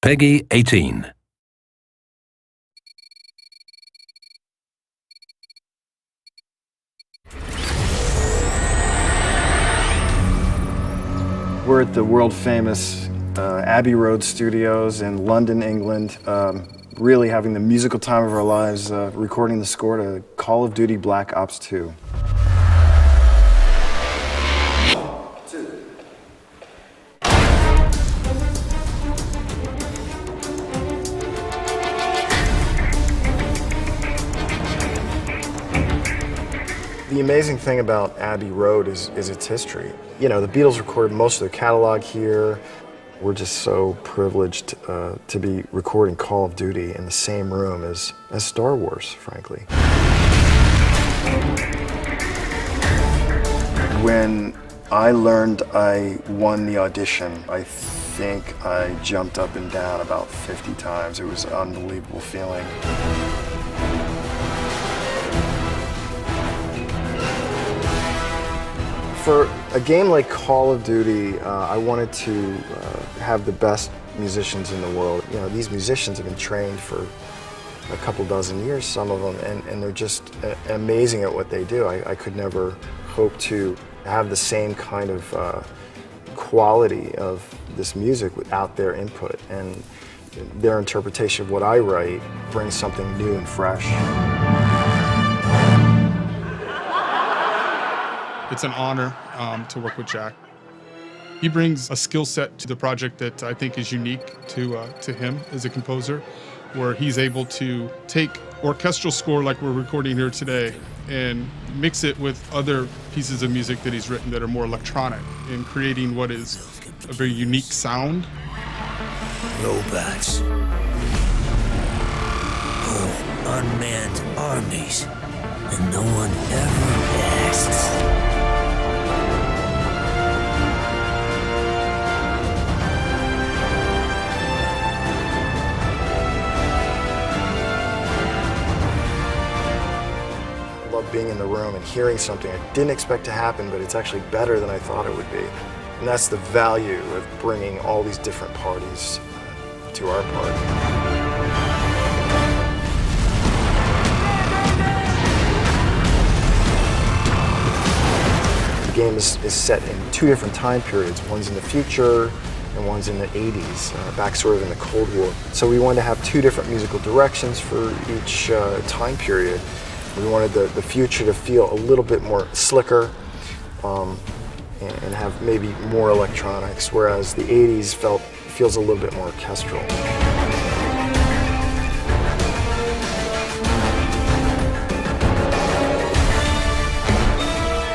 Peggy 18. We're at the world-famous Abbey Road Studios in London, England, really having the musical time of our lives, recording the score to Call of Duty Black Ops 2. The amazing thing about Abbey Road is its history. You know, the Beatles recorded most of their catalog here. We're just so privileged to be recording Call of Duty in the same room as Star Wars, frankly. When I learned I won the audition, I think I jumped up and down about 50 times. It was an unbelievable feeling. For a game like Call of Duty, I wanted to have the best musicians in the world. You know, these musicians have been trained for a couple dozen years, some of them, and they're just amazing at what they do. I could never hope to have the same kind of quality of this music without their input, and their interpretation of what I write brings something new and fresh. It's an honor to work with Jack. He brings a skill set to the project that I think is unique to him as a composer, where he's able to take orchestral score like we're recording here today and mix it with other pieces of music that he's written that are more electronic, and creating what is a very unique sound. Robots. Whole unmanned armies, and no one ever asks. Being in the room and hearing something I didn't expect to happen, but it's actually better than I thought it would be. And that's the value of bringing all these different parties to our party. The game is set in two different time periods. One's in the future and one's in the 80s, back sort of in the Cold War. So we wanted to have two different musical directions for each time period. We wanted the future to feel a little bit more slicker and have maybe more electronics, whereas the 80s feels a little bit more orchestral.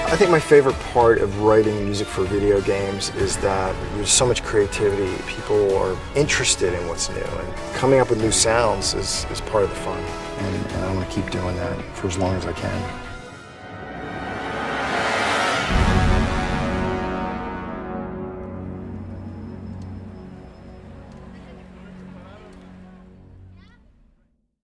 I think my favorite part of writing music for video games is that there's so much creativity. People are interested in what's new, and coming up with new sounds is part of the fun. And I want to keep doing that for as long as I can.